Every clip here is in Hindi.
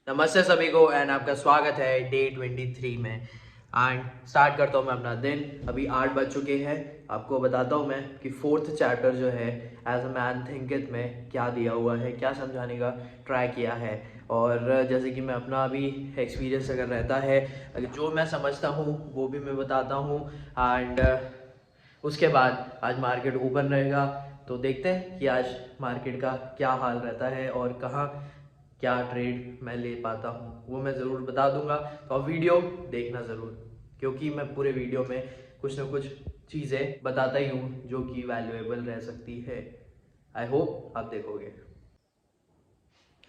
नमस्ते सभी को एंड आपका स्वागत है डे 23 में। एंड स्टार्ट करता हूँ मैं अपना दिन। अभी 8 बज चुके हैं। आपको बताता हूँ मैं कि फोर्थ चैप्टर जो है एज अ मैन थिंकिथ में क्या दिया हुआ है, क्या समझाने का ट्राई किया है। और जैसे कि मैं अपना अभी एक्सपीरियंस अगर रहता है, अगर जो मैं समझता हूँ वो भी मैं बताता हूँ। एंड उसके बाद आज मार्केट ओपन रहेगा, तो देखते हैं कि आज मार्केट का क्या हाल रहता है और कहाँ क्या ट्रेड मैं ले पाता हूँ, वो मैं ज़रूर बता दूंगा। तो आप वीडियो देखना ज़रूर, क्योंकि मैं पूरे वीडियो में कुछ ना कुछ चीज़ें बताता ही हूँ जो कि वैल्यूएबल रह सकती है। आई होप आप देखोगे।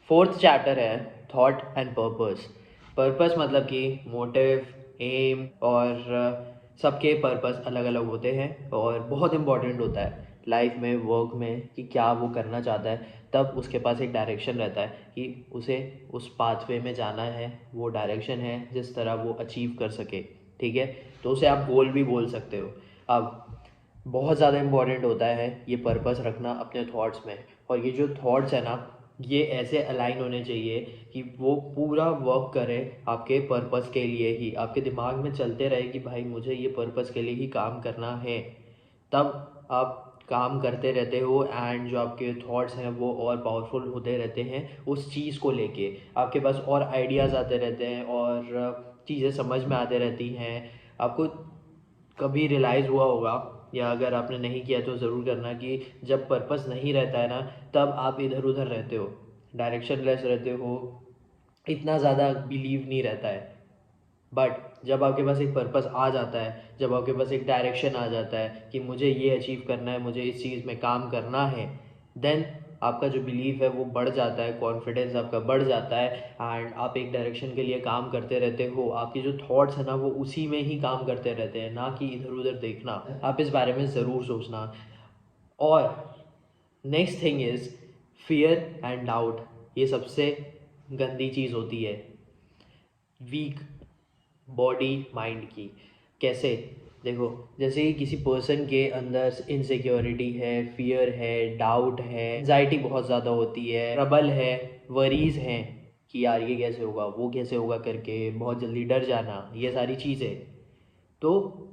फोर्थ चैप्टर है थॉट एंड पर्पस। पर्पस मतलब कि मोटिव, एम, और सबके पर्पस अलग अलग होते हैं और बहुत इंपॉर्टेंट होता है लाइफ में, वर्क में, कि क्या वो करना चाहता है। तब उसके पास एक डायरेक्शन रहता है कि उसे उस पाथवे में जाना है, वो डायरेक्शन है जिस तरह वो अचीव कर सके। ठीक है, तो उसे आप गोल भी बोल सकते हो। अब बहुत ज़्यादा इम्पॉर्टेंट होता है ये पर्पस रखना अपने थॉट्स में। और ये जो थॉट्स है ना, ये ऐसे अलाइन होने चाहिए कि वो पूरा वर्क करे आपके पर्पस के लिए ही, आपके दिमाग में चलते रहे कि भाई मुझे ये पर्पस के लिए ही काम करना है। तब आप काम करते रहते हो एंड जो आपके थॉट्स हैं वो और पावरफुल होते रहते हैं उस चीज़ को लेके। आपके पास और आइडियाज़ आते रहते हैं और चीज़ें समझ में आते रहती हैं। आपको कभी रियलाइज़ हुआ होगा, या अगर आपने नहीं किया तो ज़रूर करना, कि जब पर्पस नहीं रहता है ना, तब आप इधर उधर रहते हो, डायरेक्शन लेस रहते हो, इतना ज़्यादा बिलीव नहीं रहता है। बट जब आपके पास एक पर्पस आ जाता है, जब आपके पास एक डायरेक्शन आ जाता है कि मुझे ये अचीव करना है, मुझे इस चीज़ में काम करना है, देन आपका जो बिलीव है वो बढ़ जाता है, कॉन्फिडेंस आपका बढ़ जाता है एंड आप एक डायरेक्शन के लिए काम करते रहते हो। आपके जो थॉट्स हैं ना वो उसी में ही काम करते रहते हैं, ना कि इधर उधर देखना। आप इस बारे में ज़रूर सोचना। और next thing is fear and doubt. ये सबसे गंदी चीज़ होती है वीक बॉडी माइंड की। कैसे? देखो, जैसे कि किसी पर्सन के अंदर इनसिक्योरिटी है, फियर है, डाउट है, एंजाइटी बहुत ज़्यादा होती है, ट्रबल है, वरीज हैं कि यार ये कैसे होगा, वो कैसे होगा करके बहुत जल्दी डर जाना, ये सारी चीज़ें, तो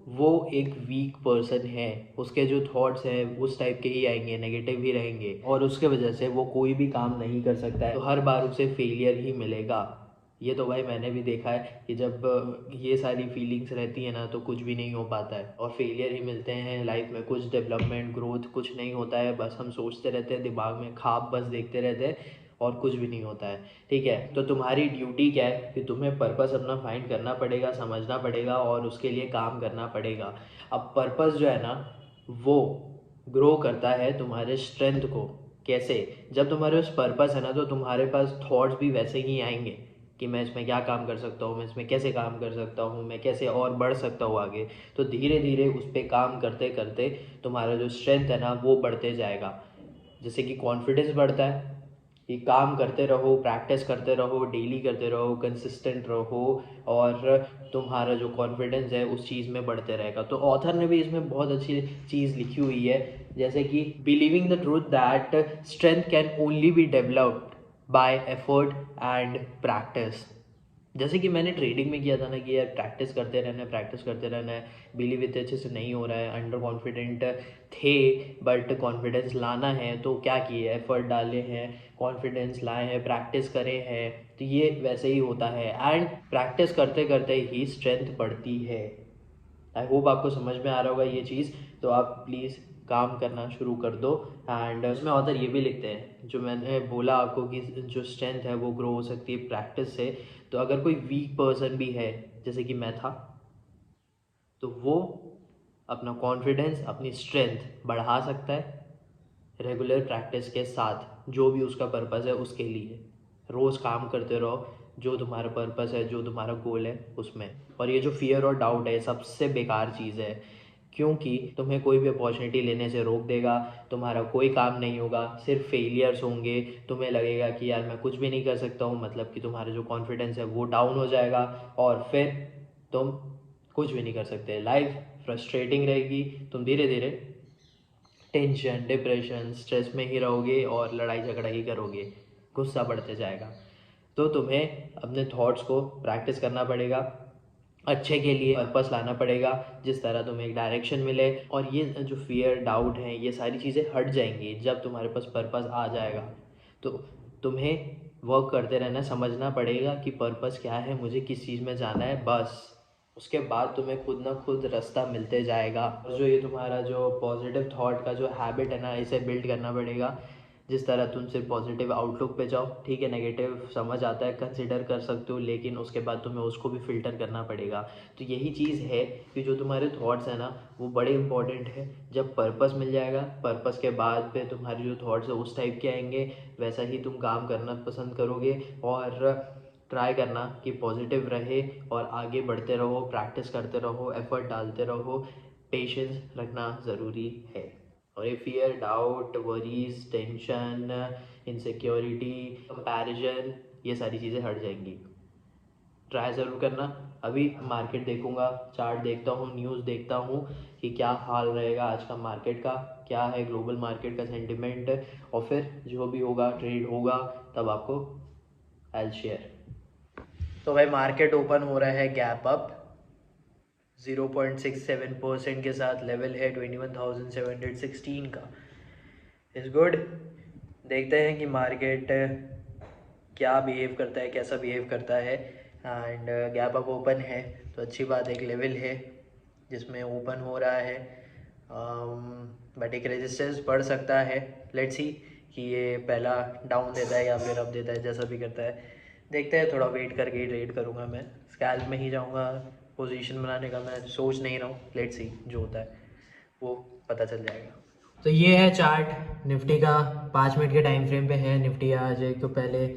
वो एक वीक पर्सन है। उसके जो थॉट्स हैं उस टाइप के ही आएंगे, नेगेटिव ही रहेंगे, और उसके वजह से वो कोई भी काम नहीं कर सकता है, तो हर बार उसे फेलियर ही मिलेगा। ये तो भाई मैंने भी देखा है कि जब ये सारी फीलिंग्स रहती है ना तो कुछ भी नहीं हो पाता है और फेलियर ही मिलते हैं लाइफ में। कुछ डेवलपमेंट, ग्रोथ कुछ नहीं होता है, बस हम सोचते रहते हैं, दिमाग में ख्वाब बस देखते रहते हैं और कुछ भी नहीं होता है। ठीक है, तो तुम्हारी ड्यूटी क्या है कि तुम्हें पर्पस अपना फाइंड करना पड़ेगा, समझना पड़ेगा और उसके लिए काम करना पड़ेगा। अब पर्पस जो है ना वो ग्रो करता है तुम्हारे स्ट्रेंथ को। कैसे? जब तुम्हारे पास पर्पस है ना तो तुम्हारे पास थॉट्स भी वैसे ही आएंगे कि मैं इसमें क्या काम कर सकता हूँ, मैं इसमें कैसे काम कर सकता हूँ, मैं कैसे और बढ़ सकता हूँ आगे। तो धीरे धीरे उस पर काम करते करते तुम्हारा जो स्ट्रेंथ है ना वो बढ़ते जाएगा। जैसे कि कॉन्फिडेंस बढ़ता है कि काम करते रहो, प्रैक्टिस करते रहो, डेली करते रहो, कंसिस्टेंट रहो, और तुम्हारा जो कॉन्फिडेंस है उस चीज़ में बढ़ते रहेगा। तो ऑथर ने भी इसमें बहुत अच्छी चीज़ लिखी हुई है, जैसे कि believing the truth that strength can only be developed by effort and practice. जैसे कि मैंने ट्रेडिंग में किया था ना कि यार प्रैक्टिस करते रहना है, प्रैक्टिस करते रहना है, बिलीव इतने अच्छे से नहीं हो रहा है, अंडर कॉन्फिडेंट थे, बट कॉन्फिडेंस लाना है तो क्या किए, एफर्ट डाले हैं, कॉन्फिडेंस लाए हैं, प्रैक्टिस करे हैं। तो ये वैसे ही होता है एंड प्रैक्टिस करते करते ही स्ट्रेंथ बढ़ती है। आई होप आपको समझ में आ रहा होगा ये चीज़। तो आप प्लीज़ काम करना शुरू कर दो। एंड उसमें ऑथर ये भी लिखते हैं, जो मैंने बोला आपको कि जो स्ट्रेंथ है वो ग्रो हो सकती है प्रैक्टिस से। तो अगर कोई वीक पर्सन भी है, जैसे कि मैं था, तो वो अपना कॉन्फिडेंस, अपनी स्ट्रेंथ बढ़ा सकता है रेगुलर प्रैक्टिस के साथ। जो भी उसका पर्पस है उसके लिए रोज़ काम करते रहो, जो तुम्हारा पर्पस है, जो तुम्हारा गोल है उसमें। और ये जो फियर और डाउट है सबसे बेकार चीज़ है, क्योंकि तुम्हें कोई भी अपॉर्चुनिटी लेने से रोक देगा, तुम्हारा कोई काम नहीं होगा, सिर्फ फेलियर्स होंगे। तुम्हें लगेगा कि यार मैं कुछ भी नहीं कर सकता हूँ, मतलब कि तुम्हारा जो कॉन्फिडेंस है वो डाउन हो जाएगा और फिर तुम कुछ भी नहीं कर सकते। लाइफ फ्रस्ट्रेटिंग रहेगी, तुम धीरे धीरे टेंशन, डिप्रेशन, स्ट्रेस में ही रहोगे और लड़ाई झगड़ा ही करोगे, गुस्सा बढ़ते जाएगा। तो तुम्हें अपने थॉट्स को प्रैक्टिस करना पड़ेगा, अच्छे के लिए पर्पस लाना पड़ेगा, जिस तरह तुम्हें एक डायरेक्शन मिले। और ये जो फियर डाउट हैं ये सारी चीज़ें हट जाएंगी जब तुम्हारे पास पर्पस आ जाएगा। तो तुम्हें वर्क करते रहना, समझना पड़ेगा कि पर्पस क्या है, मुझे किस चीज़ में जाना है, बस उसके बाद तुम्हें खुद ना खुद रास्ता मिलते जाएगा। और जो ये तुम्हारा जो पॉजिटिव थॉट का जो हैबिट है ना, इसे बिल्ड करना पड़ेगा। जिस तरह तुम सिर्फ पॉजिटिव आउटलुक पे जाओ, ठीक है, नेगेटिव समझ आता है, कंसिडर कर सकते हो, लेकिन उसके बाद तुम्हें उसको भी फ़िल्टर करना पड़ेगा। तो यही चीज़ है कि जो तुम्हारे थॉट्स हैं ना वो बड़े इंपॉर्टेंट है। जब पर्पस मिल जाएगा, पर्पस के बाद पे तुम्हारे जो थॉट्स है उस टाइप के आएंगे, वैसा ही तुम काम करना पसंद करोगे। और ट्राई करना कि पॉजिटिव रहे और आगे बढ़ते रहो, प्रैक्टिस करते रहो, एफर्ट डालते रहो, पेशेंस रखना ज़रूरी है। और ये fear doubt, worries, tension, insecurity, comparison, ये सारी चीज़ें हट जाएंगी। ट्राई ज़रूर करना। अभी मार्केट देखूंगा, चार्ट देखता हूँ, न्यूज़ देखता हूँ कि क्या हाल रहेगा आज का मार्केट का, क्या है ग्लोबल मार्केट का सेंटिमेंट, और फिर जो भी होगा ट्रेड होगा तब आपको आई शेयर। तो भाई मार्केट ओपन हो रहा है गैप अप 0.67% के साथ, लेवल है 21,716 का। Is good. देखते हैं कि मार्केट क्या बिहेव करता है, कैसा बिहेव करता है। एंड गैप अप ओपन है तो अच्छी बात, एक लेवल है जिसमें ओपन हो रहा है। बट एक रेजिस्टेंस पड़ सकता है। लेट्स सी कि ये पहला डाउन देता है या फिर अप देता है, जैसा भी करता है देखते हैं। थोड़ा वेट करके ही ट्रेड करूँगा मैं, स्कैल्प में ही जाऊँगा। पोजीशन बनाने का मैं सोच नहीं रहा हूँ, लेट्स सी जो होता है वो पता चल जाएगा। तो ये है चार्ट निफ्टी का, 5 मिनट के टाइम फ्रेम पे है। निफ्टी आज एक तो पहले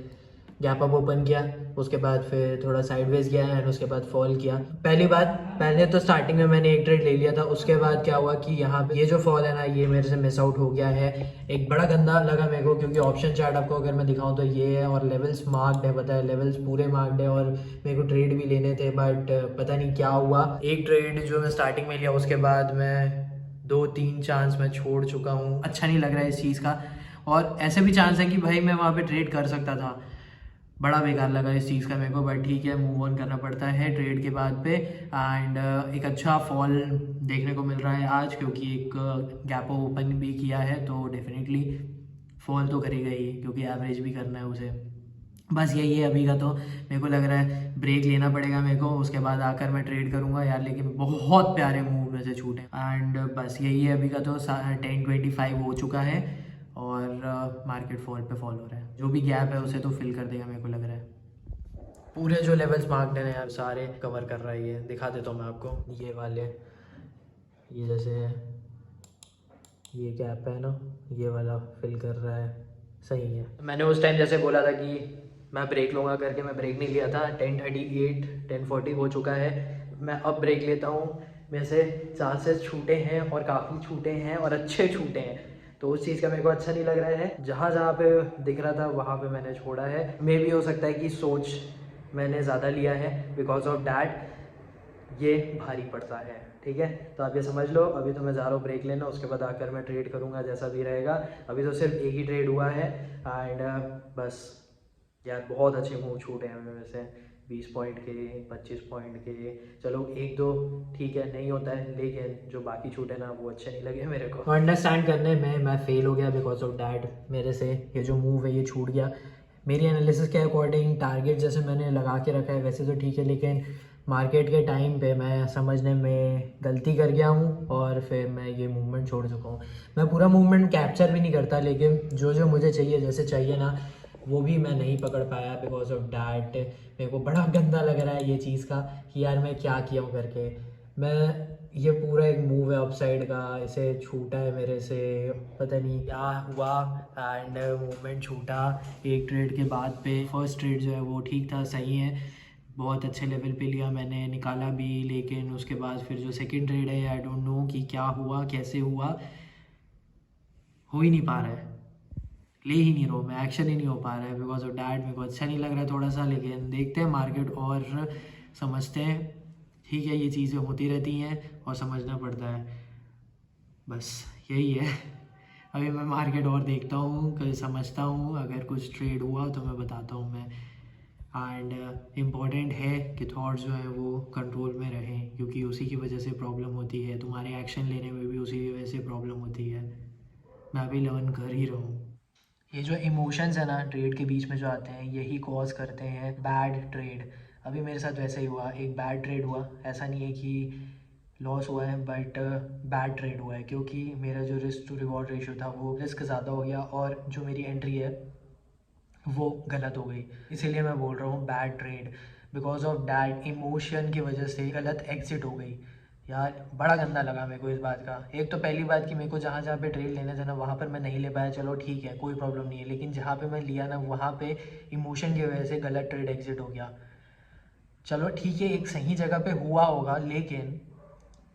गैप अप ओपन किया, उसके बाद फिर थोड़ा साइडवेज गया एंड उसके बाद फॉल किया। पहली बात, पहले तो स्टार्टिंग में मैंने एक ट्रेड ले लिया था, उसके बाद क्या हुआ कि यहाँ पे ये जो फॉल है ना ये मेरे से मिस आउट हो गया है। एक बड़ा गंदा लगा मेरे को, क्योंकि ऑप्शन चार्ट आपको अगर मैं दिखाऊं तो ये है और लेवल्स मार्क्ड है, पता है लेवल्स पूरे मार्क्ड है। और मेरे को ट्रेड भी लेने थे बट पता नहीं क्या हुआ। एक ट्रेड जो मैं स्टार्टिंग में लिया उसके बाद मैं 2-3 चांस मैं छोड़ चुका हूँ। अच्छा नहीं लग रहा है इस चीज़ का। और ऐसे भी चांस है कि भाई मैं वहाँ पे ट्रेड कर सकता था, बड़ा बेकार लगा इस चीज़ का मेरे को। बट ठीक है, मूव ऑन करना पड़ता है ट्रेड के बाद पे। एंड एक अच्छा फॉल देखने को मिल रहा है आज, क्योंकि एक गैप ओपन भी किया है तो डेफिनेटली फॉल तो करेगा ही, क्योंकि एवरेज भी करना है उसे। बस यही है अभी का। तो मेरे को लग रहा है ब्रेक लेना पड़ेगा मेरे को, उसके बाद आकर मैं ट्रेड करूँगा यार। लेकिन बहुत प्यारे मूव में से छूटे एंड बस यही है अभी का। तो 10:25 हो चुका है और मार्केट फॉल पे फॉल हो रहा है। जो भी गैप है उसे तो फिल कर देगा मेरे को लग रहा है। पूरे जो लेवल्स मार्क्ड हैं यार सारे कवर कर रहा है ये। दिखा देता हूँ मैं आपको, ये वाले, ये जैसे है, ये गैप है ना, ये वाला फिल कर रहा है, सही है। मैंने उस टाइम जैसे बोला था कि मैं ब्रेक लूँगा करके, मैं ब्रेक नहीं लिया था। 10:38 10:40 हो चुका है, मैं अब ब्रेक लेता हूँ। मेरे से चांसेस छूटे हैं और काफ़ी छूटे हैं और अच्छे छूटे हैं, तो उस चीज़ का मेरे को अच्छा नहीं लग रहा है। जहाँ जहाँ पे दिख रहा था वहाँ पे मैंने छोड़ा है। मे भी हो सकता है कि सोच मैंने ज़्यादा लिया है, बिकॉज ऑफ डैट ये भारी पड़ता है। ठीक है, तो आप ये समझ लो। अभी तो मैं जा रहा हूँ ब्रेक लेना, उसके बाद आकर मैं ट्रेड करूँगा जैसा भी रहेगा। अभी तो सिर्फ एक ही ट्रेड हुआ है एंड बस यार बहुत अच्छे मूव छूटे हैं मेरे से, 20 पॉइंट के, 25 पॉइंट के। चलो एक दो ठीक है नहीं होता है, लेकिन जो बाकी छूटे ना वो अच्छे नहीं लगे मेरे को। अंडरस्टैंड करने में मैं फेल हो गया बिकॉज ऑफ डैट। मेरे से ये जो मूव है ये छूट गया। मेरी एनालिसिस के अकॉर्डिंग टारगेट जैसे मैंने लगा के रखा है वैसे तो ठीक है, लेकिन मार्केट के टाइम पे मैं समझने में गलती कर गया हूँ और फिर मैं ये मूवमेंट छोड़ चुका हूँ। मैं पूरा मूवमेंट कैप्चर भी नहीं करता, लेकिन जो जो मुझे चाहिए जैसे चाहिए ना वो भी मैं नहीं पकड़ पाया बिकॉज ऑफ डैट। मेरे को बड़ा गंदा लग रहा है ये चीज़ का कि यार मैं क्या किया हूँ करके। मैं ये पूरा एक मूव है अपसाइड का, इसे छूटा है मेरे से, पता नहीं क्या हुआ एंड मूवमेंट छूटा एक ट्रेड के बाद पे। फर्स्ट ट्रेड जो है वो ठीक था, सही है, बहुत अच्छे लेवल पे लिया मैंने, निकाला भी। लेकिन उसके बाद फिर जो सेकंड ट्रेड है आई डोंट नो कि क्या हुआ, कैसे हुआ, हो ही नहीं पा रहा है, ले ही नहीं रहा हूँ मैं, एक्शन ही नहीं हो पा रहा है बिकॉज ऑफ डैट। मेरे को अच्छा नहीं लग रहा है थोड़ा सा, लेकिन देखते हैं मार्केट और समझते हैं। ठीक है, ये चीज़ें होती रहती हैं और समझना पड़ता है, बस यही है। अभी मैं मार्केट और देखता हूँ, समझता हूँ, अगर कुछ ट्रेड हुआ तो मैं बताता हूँ मैं। एंड इम्पॉर्टेंट है कि थॉट्स जो हैं वो कंट्रोल में रहें, क्योंकि उसी की वजह से प्रॉब्लम होती है, तुम्हारे एक्शन लेने में भी उसी की वजह से प्रॉब्लम होती है। मैं अभी लर्न कर ही रहा हूँ। ये जो इमोशंस है ना ट्रेड के बीच में जो आते हैं, यही कॉज करते हैं बैड ट्रेड। अभी मेरे साथ वैसा ही हुआ, एक बैड ट्रेड हुआ। ऐसा नहीं है कि लॉस हुआ है, बट बैड ट्रेड हुआ है, क्योंकि मेरा जो रिस्क टू रिवॉर्ड रेशियो था वो रिस्क ज़्यादा हो गया, और जो मेरी एंट्री है वो गलत हो गई। इसीलिए मैं बोल रहा हूँ bad trade, because of that emotion की वजह से गलत एग्जिट हो गई। यार बड़ा गंदा लगा मेरे को इस बात का। एक तो पहली बात कि मेरे को जहाँ जहाँ पे ट्रेड लेने थे ना वहाँ पर मैं नहीं ले पाया, चलो ठीक है कोई प्रॉब्लम नहीं है, लेकिन जहाँ पे मैं लिया ना वहाँ पे इमोशन की वजह से गलत ट्रेड एग्जिट हो गया। चलो ठीक है एक सही जगह पे हुआ होगा, लेकिन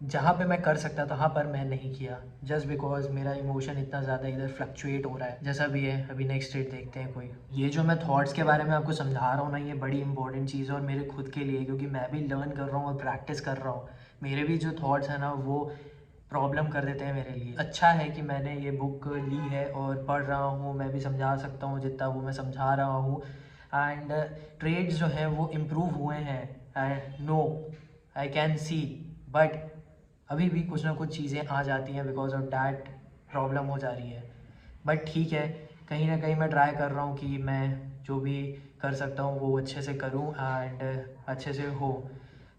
जहाँ पे मैं कर सकता था वहाँ पर मैं नहीं किया, जस्ट बिकॉज मेरा इमोशन इतना ज़्यादा इधर फ्लक्चुएट हो रहा है। जैसा भी है, अभी नेक्स्ट स्टेट देखते हैं कोई। ये जो मैं थॉट्स के बारे में आपको समझा रहा हूँ ना, ये बड़ी इंपॉर्टेंट चीज़ है और मेरे खुद के लिए, क्योंकि मैं भी लर्न कर रहा हूँ और प्रैक्टिस कर रहा हूँ। मेरे भी जो थॉट्स हैं ना वो प्रॉब्लम कर देते हैं मेरे लिए। अच्छा है कि मैंने ये बुक ली है और पढ़ रहा हूँ, मैं भी समझा सकता हूँ जितना वो मैं समझा रहा हूँ। एंड ट्रेड्स जो हैं वो इम्प्रूव हुए हैं, I know, I can see, but अभी भी कुछ ना कुछ चीज़ें आ जाती हैं, बिकॉज ऑफ डैट प्रॉब्लम हो जा रही है। बट ठीक है, कहीं ना कहीं मैं ट्राई कर रहा हूँ कि मैं जो भी कर सकता हूँ वो अच्छे से करूँ एंड अच्छे से हो।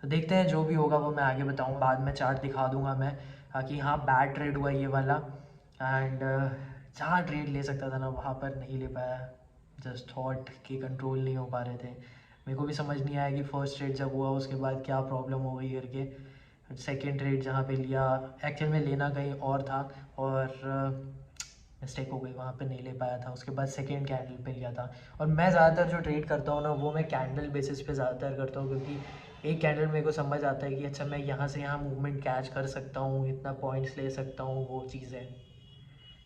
तो देखते हैं जो भी होगा वो मैं आगे बताऊँ, बाद में चार्ट दिखा दूँगा मैं कि हाँ बैड ट्रेड हुआ ये वाला। एंड जहाँ ट्रेड ले सकता था ना वहाँ पर नहीं ले पाया, जस्ट थॉट कि कंट्रोल नहीं हो पा रहे थे। मेरे को भी समझ नहीं आया कि फर्स्ट ट्रेड जब हुआ उसके बाद क्या प्रॉब्लम हो गई करके। सेकेंड ट्रेड जहाँ पे लिया, एक्चुअल में लेना कहीं और था और मिस्टेक हो गई, वहाँ पे नहीं ले पाया था। उसके बाद सेकेंड कैंडल पे लिया था। और मैं ज़्यादातर जो ट्रेड करता हूँ ना वो मैं कैंडल बेसिस पे ज़्यादातर करता हूँ, क्योंकि एक कैंडल मेरे को समझ आता है कि अच्छा मैं यहाँ से यहाँ मूवमेंट कैच कर सकता हूँ, इतना पॉइंट्स ले सकता हूँ, वो चीज़ है।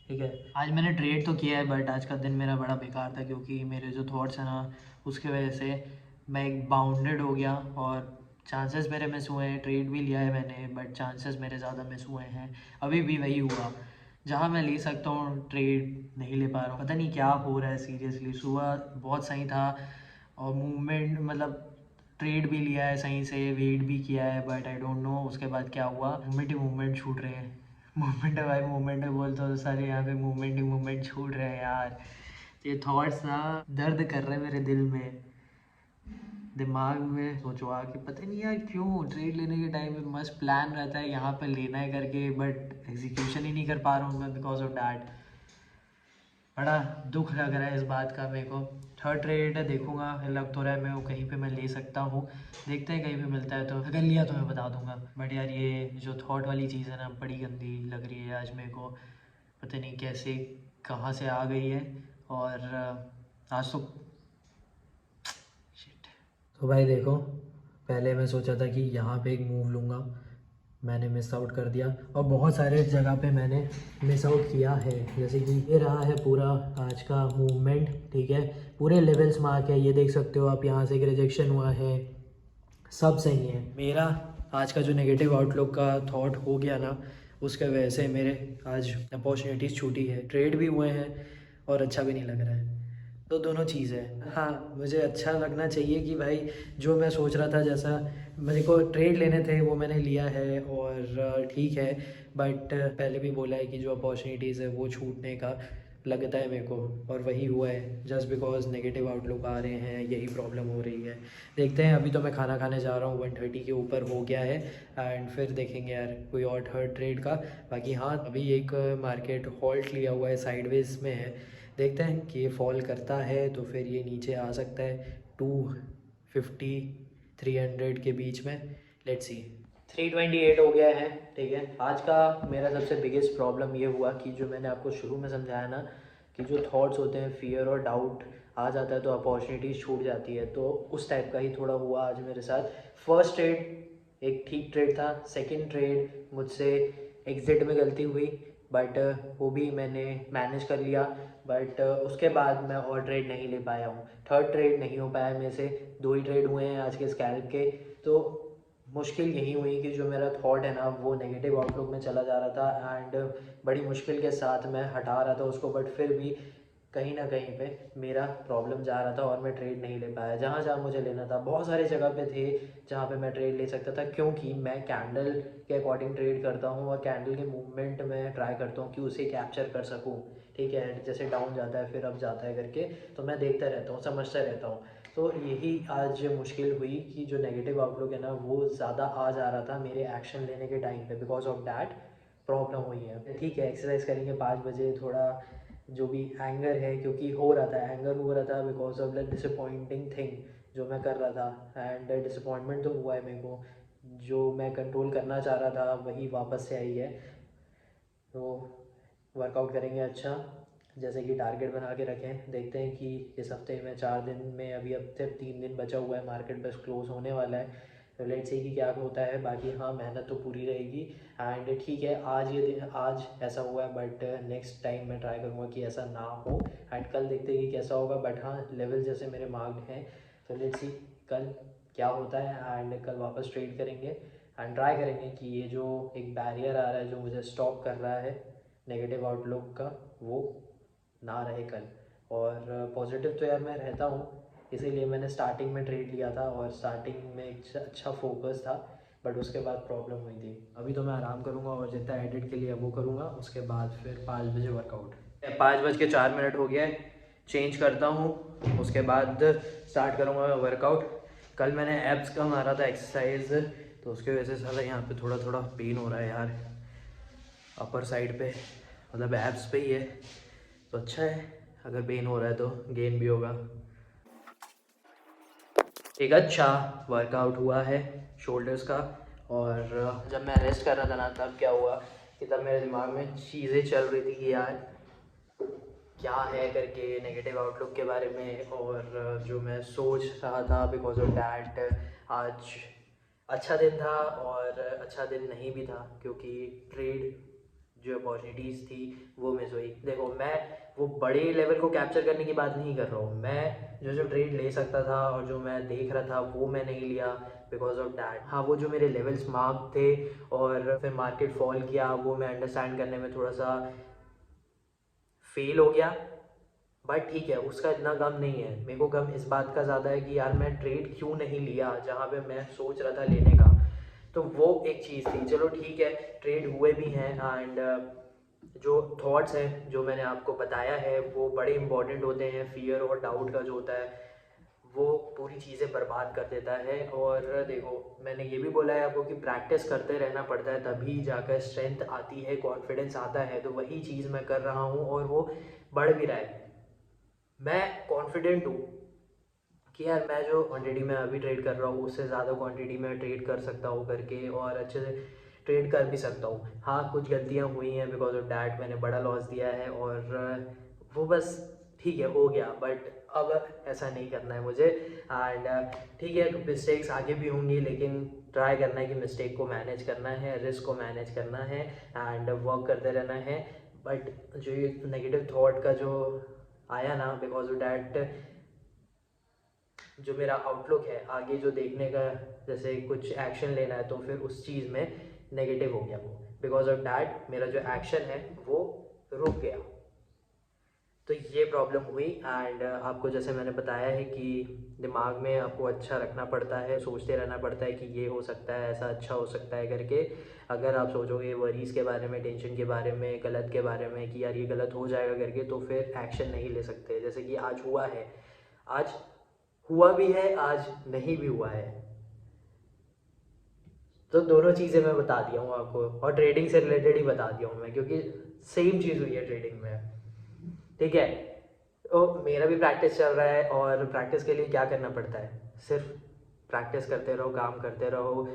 ठीक है, आज मैंने ट्रेड तो किया है बट आज का दिन मेरा बड़ा बेकार था, क्योंकि मेरे जो थॉट्स हैं ना उसके वजह से मैं एक बाउंडेड हो गया और चांसेस मेरे मिस हुए हैं। ट्रेड भी लिया है मैंने बट चांसेस मेरे ज़्यादा मिस हुए हैं। अभी भी वही हुआ, जहाँ मैं ले सकता हूँ ट्रेड नहीं ले पा रहा हूँ। पता नहीं क्या हो रहा है सीरियसली। सुबह बहुत सही था और मूवमेंट मतलब ट्रेड भी लिया है सही से, वेट भी किया है, बट आई डोंट नो उसके बाद क्या हुआ, मूवमेंट ही मूवमेंट छूट रहे हैं। मूवमेंट है भाई, मूवमेंट है बोलते हो सारे यहाँ पे मूवमेंट ही मूवमेंट छूट रहे हैं यार। ये थॉट्स ना दर्द कर रहे हैं मेरे दिल में, दिमाग में सोचवा कि पता नहीं यार क्यों ट्रेड लेने के टाइम पे मस्त प्लान रहता है यहाँ पे लेना है करके, बट एग्जीक्यूशन ही नहीं कर पा रहा हूँ मैं बिकॉज ऑफ डैट। बड़ा दुख लग रहा है इस बात का मेरे को। थर्ड ट्रेड देखूंगा, लग तो रहा है मैं वो कहीं पे मैं ले सकता हूँ। देखते हैं कहीं पे मिलता है तो, अगर लिया तो मैं बता दूंगा। बट यार ये जो थॉट वाली चीज़ है ना बड़ी गंदी लग रही है आज मेरे को। पता नहीं कैसे कहाँ से आ गई है। और आज तो शिट। तो भाई देखो, पहले मैं सोचा था कि यहाँ पे एक मूव लूँगा, मैंने मिस आउट कर दिया, और बहुत सारे जगह पे मैंने मिस आउट किया है। जैसे कि ये रहा है पूरा आज का मूवमेंट, ठीक है, पूरे लेवल्स मार्क है, ये देख सकते हो आप, यहाँ से एक रिजेक्शन हुआ है, सब सही है। मेरा आज का जो नेगेटिव आउटलुक का थॉट हो गया ना उसके वजह से मेरे आज अपॉर्चुनिटीज़ छूटी है, ट्रेड भी हुए हैं और अच्छा भी नहीं लग रहा है। तो दोनों चीज़ है। हाँ, मुझे अच्छा लगना चाहिए कि भाई जो मैं सोच रहा था, जैसा मेरे को ट्रेड लेने थे वो मैंने लिया है और ठीक है। बट पहले भी बोला है कि जो अपॉर्चुनिटीज़ है वो छूटने का लगता है मेरे को, और वही हुआ है। जस्ट बिकॉज नेगेटिव आउटलुक आ रहे हैं यही प्रॉब्लम हो रही है। देखते हैं, अभी तो मैं खाना खाने जा रहा हूँ, 130 के ऊपर हो गया है, एंड फिर देखेंगे यार कोई और थर्ड ट्रेड का। बाकी हाँ, अभी एक मार्केट हॉल्ट लिया हुआ है, साइडवेज में है। देखते हैं कि ये फॉल करता है तो फिर ये नीचे आ सकता है 250 300 के बीच में। Let's see. 328 हो गया है, ठीक है। आज का मेरा सबसे बिगेस्ट प्रॉब्लम ये हुआ कि जो मैंने आपको शुरू में समझाया ना कि जो थॉट्स होते हैं, फियर और डाउट आ जाता है तो अपॉर्चुनिटीज़ छूट जाती है, तो उस टाइप का ही थोड़ा हुआ आज मेरे साथ। फर्स्ट ट्रेड एक ठीक ट्रेड था, सेकंड ट्रेड मुझसे एग्जिट में गलती हुई, बट वो भी मैंने मैनेज कर लिया। बट उसके बाद मैं और ट्रेड नहीं ले पाया हूँ, थर्ड ट्रेड नहीं हो पाया मेरे से। 2 ही ट्रेड हुए हैं आज के स्कैल्प के। तो मुश्किल यही हुई कि जो मेरा थॉट है ना वो नेगेटिव आउटलुक में चला जा रहा था, एंड बड़ी मुश्किल के साथ मैं हटा रहा था उसको, बट फिर भी कहीं ना कहीं पे मेरा प्रॉब्लम जा रहा था और मैं ट्रेड नहीं ले पाया। जहाँ जहाँ मुझे लेना था, बहुत सारी जगह पे थे जहाँ पे मैं ट्रेड ले सकता था, क्योंकि मैं कैंडल के अकॉर्डिंग ट्रेड करता हूँ और कैंडल के मूवमेंट में ट्राई करता हूँ कि उसे कैप्चर कर सकूँ। ठीक है, जैसे डाउन जाता है फिर अप जाता है करके, तो मैं देखता रहता हूँ, समझता रहता हूँ। तो यही आज मुश्किल हुई कि जो नेगेटिव आउटलुक है ना वो ज़्यादा आ जा रहा था मेरे एक्शन लेने के टाइम पे, बिकॉज ऑफ दैट प्रॉब्लम हुई है। ठीक है, एक्सरसाइज करेंगे 5 बजे, थोड़ा जो भी एंगर है, क्योंकि हो रहा था, एंगर हो रहा था because of the disappointing thing जो मैं कर रहा था। एंड डिसअपॉइंटमेंट तो हुआ है मेरे को, जो मैं कंट्रोल करना चाह रहा था वही वापस से आई है। तो वर्कआउट करेंगे अच्छा, जैसे कि टारगेट बना के रखें। देखते हैं कि इस हफ्ते में 4 दिन में, अभी अब तक 3 दिन बचा हुआ है, मार्केट बस क्लोज होने वाला है, तो लेट्स सी कि क्या होता है। बाकी हाँ, मेहनत तो पूरी रहेगी। एंड ठीक है, आज ये दिन, आज ऐसा हुआ है, बट नेक्स्ट टाइम मैं ट्राई करूँगा कि ऐसा ना हो। एंड कल देखते हैं कि कैसा होगा, बट हाँ लेवल जैसे मेरे मार्क्ड हैं, तो लेट्स सी कल क्या होता है। एंड कल वापस ट्रेड करेंगे एंड ट्राई करेंगे कि ये जो एक बैरियर आ रहा है जो मुझे स्टॉप कर रहा है नेगेटिव आउटलुक का, वो ना रहे कल। और पॉजिटिव तो यार मैं रहता हूँ, इसीलिए मैंने स्टार्टिंग में ट्रेड लिया था और स्टार्टिंग में एक अच्छा फोकस था, बट उसके बाद प्रॉब्लम हुई थी। अभी तो मैं आराम करूँगा और जितना एडिट के लिए वो करूँगा, उसके बाद फिर 5 बजे वर्कआउट। 5 बज के 4 मिनट हो गया है, चेंज करता हूँ, उसके बाद स्टार्ट करूँगा मैं वर्कआउट। कल मैंने एब्स का मारा था एक्सरसाइज, तो उसकी वजह से साला यहाँ पे थोड़ा थोड़ा पेन हो रहा है यार, अपर साइड पे, मतलब एब्स पे ही है। तो अच्छा है, अगर पेन हो रहा है तो गेन भी होगा। एक अच्छा वर्कआउट हुआ है शोल्डर्स का। और जब मैं रेस्ट कर रहा था ना, तब क्या हुआ कि तब मेरे दिमाग में चीज़ें चल रही थी कि यार क्या है करके, नेगेटिव आउटलुक के बारे में, और जो मैं सोच रहा था बिकॉज ऑफ डैट। आज अच्छा दिन था और अच्छा दिन नहीं भी था, क्योंकि ट्रेड जो अपॉर्चुनिटीज़ थी वो मिस हुई। देखो, मैं वो बड़े लेवल को कैप्चर करने की बात नहीं कर रहा हूँ, मैं जो जो ट्रेड ले सकता था और जो मैं देख रहा था वो मैं नहीं लिया बिकॉज ऑफ डैट। हाँ, वो जो मेरे लेवल्स मार्क थे और फिर मार्केट फॉल किया, वो मैं अंडरस्टैंड करने में थोड़ा सा फेल हो गया। बट ठीक है, उसका इतना गम नहीं है मेरे को, गम इस बात का ज़्यादा है कि यार मैं ट्रेड क्यों नहीं लिया जहाँ पे मैं सोच रहा था लेने का। तो वो एक चीज़ थी। चलो ठीक है, ट्रेड हुए भी हैं। एंड जो थॉट्स हैं जो मैंने आपको बताया है वो बड़े इंपॉर्टेंट होते हैं। फियर और डाउट का जो होता है वो पूरी चीज़ें बर्बाद कर देता है। और देखो, मैंने ये भी बोला है आपको कि प्रैक्टिस करते रहना पड़ता है, तभी जाकर स्ट्रेंथ आती है, कॉन्फिडेंस आता है। तो वही चीज़ मैं कर रहा हूँ और वो बढ़ भी रहा है। मैं कॉन्फिडेंट हूँ कि यार मैं जो क्वांटिटी में अभी ट्रेड कर रहा हूँ उससे ज़्यादा क्वांटिटी में ट्रेड कर सकता हूँ करके, और अच्छे से ट्रेड कर भी सकता हूँ। हाँ, कुछ गलतियाँ हुई हैं बिकॉज ऑफ डैट, मैंने बड़ा लॉस दिया है और वो बस ठीक है, हो गया। बट अब ऐसा नहीं करना है मुझे। एंड ठीक है, मिस्टेक्स आगे भी होंगी, लेकिन ट्राई करना है कि मिस्टेक को मैनेज करना है, रिस्क को मैनेज करना है एंड वर्क करते रहना है। बट जो ये नेगेटिव थॉट का जो आया ना बिकॉज ऑफ डैट, जो मेरा आउटलुक है आगे जो देखने का, जैसे कुछ एक्शन लेना है तो फिर उस चीज़ में नेगेटिव हो गया वो, बिकॉज ऑफ डैट मेरा जो एक्शन है वो रुक गया। तो ये प्रॉब्लम हुई। एंड आपको जैसे मैंने बताया है कि दिमाग में आपको अच्छा रखना पड़ता है, सोचते रहना पड़ता है कि ये हो सकता है, ऐसा अच्छा हो सकता है करके। अगर आप सोचोगे वरीज़ के बारे में, टेंशन के बारे में, गलत के बारे में कि यार ये गलत हो जाएगा करके, तो फिर एक्शन नहीं ले सकते। जैसे कि आज हुआ है, आज हुआ भी है, आज नहीं भी हुआ है। तो दोनों चीज़ें मैं बता दिया हूँ आपको, और ट्रेडिंग से रिलेटेड ही बता दिया हूँ मैं, क्योंकि सेम चीज़ हुई है ट्रेडिंग में। ठीक है, तो मेरा भी प्रैक्टिस चल रहा है, और प्रैक्टिस के लिए क्या करना पड़ता है, सिर्फ प्रैक्टिस करते रहो, काम करते रहो,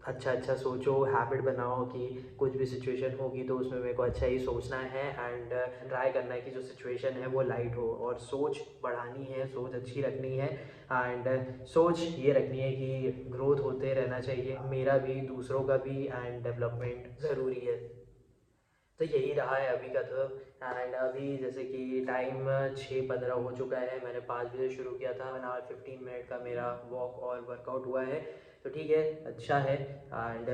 अच्छा अच्छा सोचो, हैबिट बनाओ कि कुछ भी सिचुएशन होगी तो उसमें मेरे को अच्छा ही सोचना है। एंड ट्राई करना है कि जो सिचुएशन है वो लाइट हो, और सोच बढ़ानी है, सोच अच्छी रखनी है। एंड सोच ये रखनी है कि ग्रोथ होते रहना चाहिए, मेरा भी, दूसरों का भी, एंड डेवलपमेंट ज़रूरी है। तो यही रहा है अभी का तो। एंड अभी जैसे कि टाइम 6:15 हो चुका है, मैंने 5 बजे शुरू किया था, 1 आवर 15 मिनट का मेरा वॉक और वर्कआउट हुआ है। तो ठीक है, अच्छा है। एंड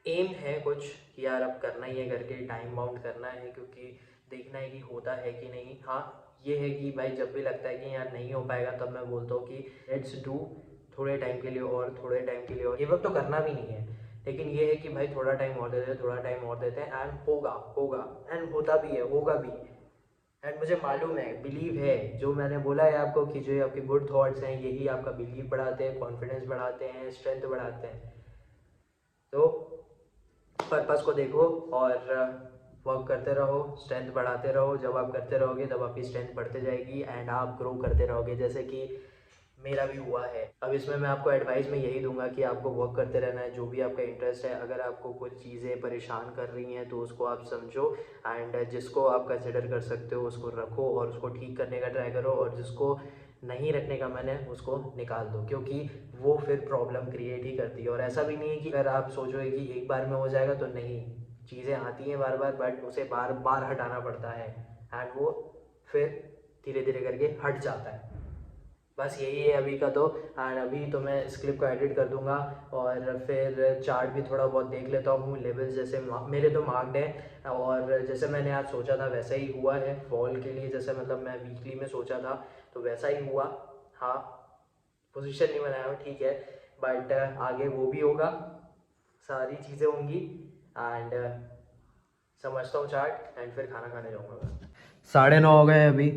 एम है कुछ कि यार अब करना ही है करके, टाइम बाउंड करना है, क्योंकि देखना है कि होता है कि नहीं। हाँ ये है कि भाई जब भी लगता है कि यार नहीं हो पाएगा तब मैं बोलता हूँ कि लेट्स डू, थोड़े टाइम के लिए और थोड़े टाइम के लिए और, गिव अप तो करना भी नहीं है, लेकिन ये है कि भाई थोड़ा टाइम और देते हैं, थोड़ा टाइम और देते हैं, एंड होगा होगा एंड होता भी है, होगा भी। एंड मुझे मालूम है, बिलीव है, जो मैंने बोला है आपको कि जो आपके गुड थॉट्स हैं यही आपका बिलीव बढ़ाते हैं, कॉन्फिडेंस बढ़ाते हैं, स्ट्रेंथ बढ़ाते हैं। तो पर्पस को देखो और वर्क करते रहो, स्ट्रेंथ बढ़ाते रहो। जब आप करते रहोगे तब आपकी स्ट्रेंथ बढ़ते जाएगी एंड आप ग्रो करते रहोगे, जैसे कि मेरा भी हुआ है। अब इसमें मैं आपको एडवाइस में यही दूंगा कि आपको वर्क करते रहना है, जो भी आपका इंटरेस्ट है। अगर आपको कुछ चीज़ें परेशान कर रही हैं तो उसको आप समझो, एंड जिसको आप कंसिडर कर सकते हो उसको रखो और उसको ठीक करने का ट्राई करो, और जिसको नहीं रखने का मन है उसको निकाल दो, क्योंकि वो फिर प्रॉब्लम क्रिएट ही करती है। और ऐसा भी नहीं है कि अगर आप सोचोगे कि एक बार में हो जाएगा, तो नहीं, चीज़ें आती हैं बार बार, बट उसे बार बार हटाना पड़ता है एंड वो फिर धीरे धीरे करके हट जाता है। बस यही है अभी का तो। एंड अभी तो मैं इस क्लिप को एडिट कर दूंगा और फिर चार्ट भी थोड़ा बहुत देख लेता हूँ, लेवल्स जैसे मेरे तो मार्क्ड है, और जैसे मैंने आज सोचा था वैसा ही हुआ है फॉल के लिए, जैसे मतलब मैं वीकली में सोचा था तो वैसा ही हुआ। हाँ पोजीशन नहीं बनाया हूँ ठीक है, बट आगे वो भी होगा, सारी चीज़ें होंगी। एंड समझता हूँ चार्ट एंड फिर खाना खाने जाऊँगा मैं। 9:30 हो गए अभी,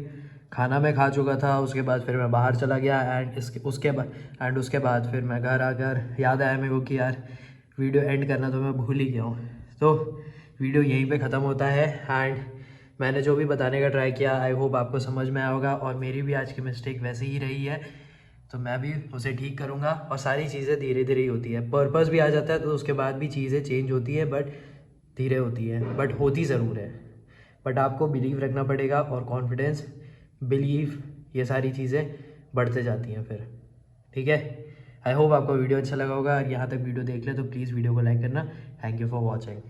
खाना मैं खा चुका था, उसके बाद फिर मैं बाहर चला गया एंड उसके बाद फिर मैं घर आकर याद आया मेरे को कि यार वीडियो एंड करना तो मैं भूल ही गया हूँ। तो वीडियो यहीं पे ख़त्म होता है एंड मैंने जो भी बताने का ट्राई किया आई होप आपको समझ में आया होगा, और मेरी भी आज की मिस्टेक वैसे ही रही है तो मैं भी उसे ठीक करूँगा। और सारी चीज़ें धीरे धीरे ही होती है, पर्पस भी आ जाता है तो उसके बाद भी चीज़ें चेंज होती है, बट धीरे होती है, बट होती ज़रूर है। बट आपको बिलीव रखना पड़ेगा और कॉन्फिडेंस, बिलीव, ये सारी चीज़ें बढ़ते जाती हैं फिर। ठीक है, आई होप आपको वीडियो अच्छा लगा होगा। अगर यहाँ तक वीडियो देख ले तो प्लीज़ वीडियो को लाइक करना। Thank you for watching.